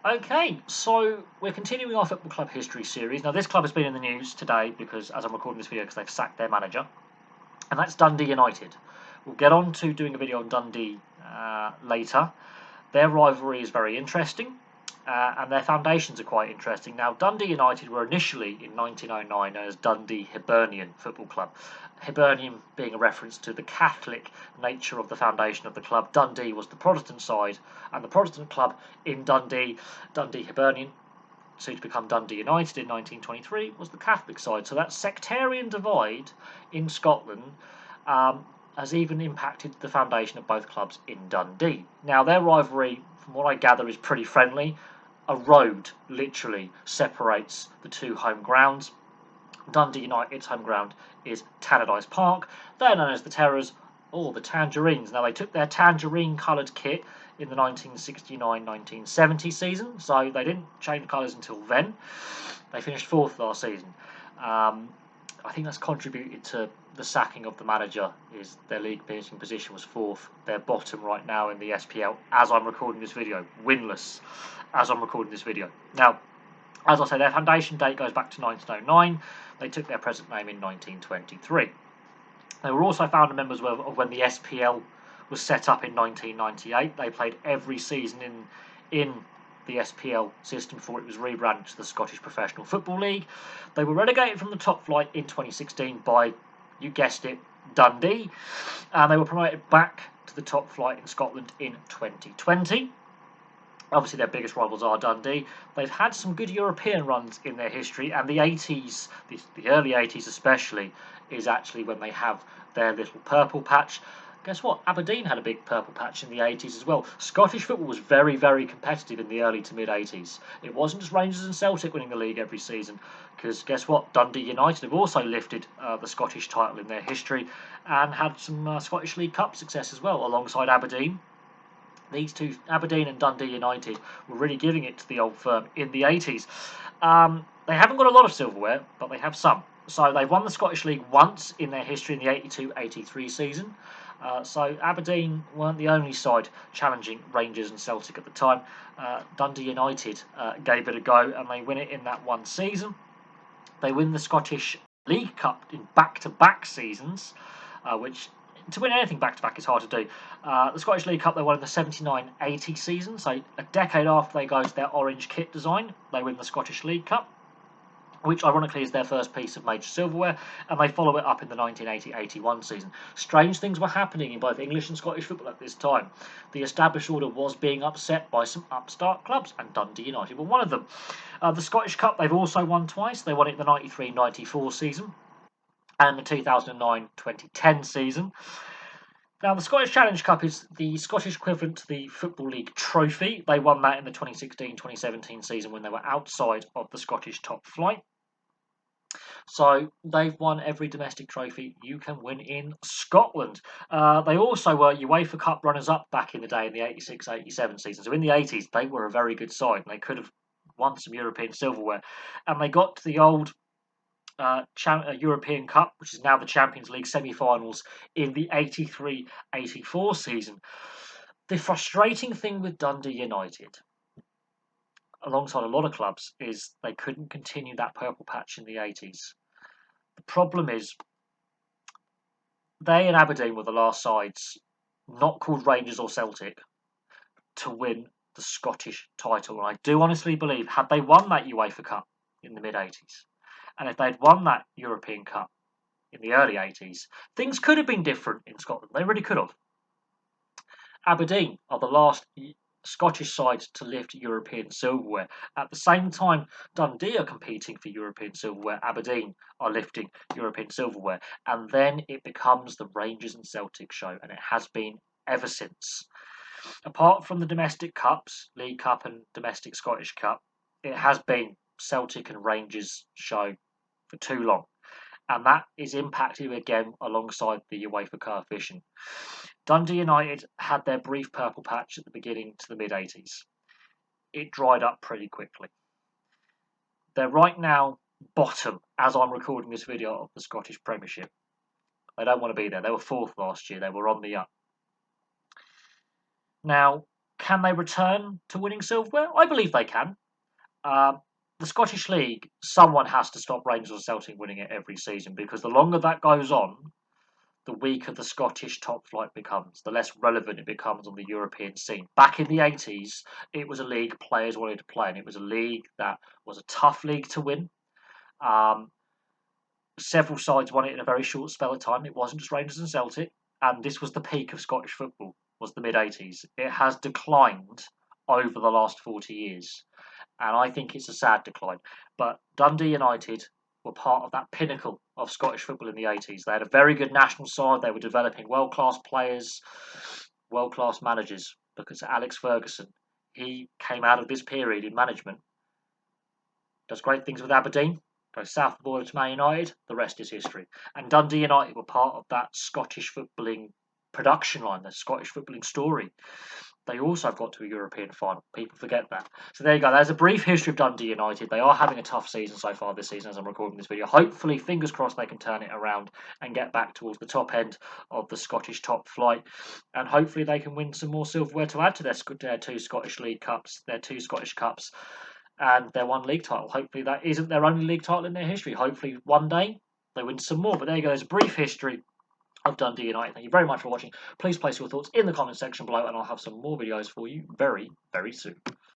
Okay, so we're continuing our football club history series. Now, this club has been in the news today because, as I'm recording this video, because they've sacked their manager, and that's Dundee United. We'll get on to doing a video on Dundee later. Their rivalry is very interesting, and their foundations are quite interesting. Now, Dundee United were initially, in 1909, known as Dundee Hibernian Football Club. Hibernian being a reference to the Catholic nature of the foundation of the club. Dundee was the Protestant side, and the Protestant club in Dundee, Dundee Hibernian, soon to become Dundee United in 1923, was the Catholic side. So that sectarian divide in Scotland has even impacted the foundation of both clubs in Dundee. Now, their rivalry, from what I gather, is pretty friendly. A road literally separates the two home grounds. Dundee United's home ground is Tannadice Park. They're known as the Terrors or the Tangerines. Now, they took their tangerine-coloured kit in the 1969-1970 season, so they didn't change colours until then. They finished fourth last season. I think that's contributed to the sacking of the manager. Is their league finishing position was fourth. They're bottom right now in the SPL as I'm recording this video, winless as I'm recording this video. Now, as I say, their foundation date goes back to 1909. They took their present name in 1923. They were also founder members of when the SPL was set up in 1998. They played every season in the SPL system before it was rebranded to the Scottish Professional Football League. They were relegated from the top flight in 2016 by, you guessed it, Dundee, and they were promoted back to the top flight in Scotland in 2020. Obviously, their biggest rivals are Dundee. They've had some good European runs in their history, and the 80s, the early 80s especially, is actually when they have their little purple patch. Guess what? Aberdeen had a big purple patch in the 80s as well. Scottish football was very, very competitive in the early to mid-80s. It wasn't just Rangers and Celtic winning the league every season, because guess what? Dundee United have also lifted the Scottish title in their history and had some Scottish League Cup success as well, alongside Aberdeen. These two, Aberdeen and Dundee United, were really giving it to the old firm in the 80s. They haven't got a lot of silverware, but they have some. So they've won the Scottish League once in their history in the 82-83 season. So Aberdeen weren't the only side challenging Rangers and Celtic at the time. Dundee United gave it a go, and they win it in that one season. They win the Scottish League Cup in back-to-back seasons, which to win anything back-to-back is hard to do. The Scottish League Cup they won in the 79-80 season, so a decade after they go to their orange kit design, they win the Scottish League Cup, which ironically is their first piece of major silverware, and they follow it up in the 1980-81 season. Strange things were happening in both English and Scottish football at this time. The established order was being upset by some upstart clubs, and Dundee United were one of them. The Scottish Cup they've also won twice. They won it in the 93-94 season and the 2009-2010 season. Now, the Scottish Challenge Cup is the Scottish equivalent to the Football League Trophy. They won that in the 2016-2017 season when they were outside of the Scottish top flight. So they've won every domestic trophy you can win in Scotland. They also were UEFA Cup runners-up back in the day in the 86-87 season. So in the 80s, they were a very good side, and they could have won some European silverware. And they got to the old European Cup, which is now the Champions League semi-finals, in the 83-84 season. The frustrating thing with Dundee United, alongside a lot of clubs, is they couldn't continue that purple patch in the 80s. The problem is, they and Aberdeen were the last sides, not called Rangers or Celtic, to win the Scottish title. And I do honestly believe, had they won that UEFA Cup in the mid-80s, and if they'd won that European Cup in the early 80s, things could have been different in Scotland. They really could have. Aberdeen are the last Scottish side to lift European silverware. At the same time, Dundee are competing for European silverware. Aberdeen are lifting European silverware. And then it becomes the Rangers and Celtic show, and it has been ever since. Apart from the domestic cups, League Cup and domestic Scottish Cup, it has been Celtic and Rangers show for too long. And that is impacted again alongside the UEFA coefficient. Dundee United had their brief purple patch at the beginning to the mid-80s. It dried up pretty quickly. They're right now bottom, as I'm recording this video, of the Scottish Premiership. They don't want to be there. They were fourth last year. They were on the up. Now, Can they return to winning silverware? I believe they can. Um, the Scottish League, someone has to stop Rangers or Celtic winning it every season, because the longer that goes on, the weaker the Scottish top flight becomes, the less relevant it becomes on the European scene. Back in the 80s, it was a league players wanted to play, and it was a league that was a tough league to win. Um, Several sides won it in a very short spell of time. It wasn't just Rangers and Celtic, and this was the peak of Scottish football, was the mid-80s. It has declined over the last 40 years, and I think it's a sad decline. But Dundee United were part of that pinnacle of Scottish football in the 80s. They had a very good national side. They were developing world-class players, world-class managers, because Alex Ferguson, he came out of this period in management, does great things with Aberdeen, goes south of the border to Man United, the rest is history. And Dundee United were part of that Scottish footballing production line, the Scottish footballing story. They also have got to a European final. People forget that. So there you go. There's a brief history of Dundee United. They are having a tough season so far this season as I'm recording this video. Hopefully, fingers crossed, they can turn it around and get back towards the top end of the Scottish top flight. And hopefully they can win some more silverware to add to their two Scottish League Cups, their two Scottish Cups, and their one league title. Hopefully that isn't their only league title in their history. Hopefully one day they win some more. But there you go. There's a brief history of Dundee United. Thank you very much for watching. Please place your thoughts in the comment section below, and I'll have some more videos for you very, very soon.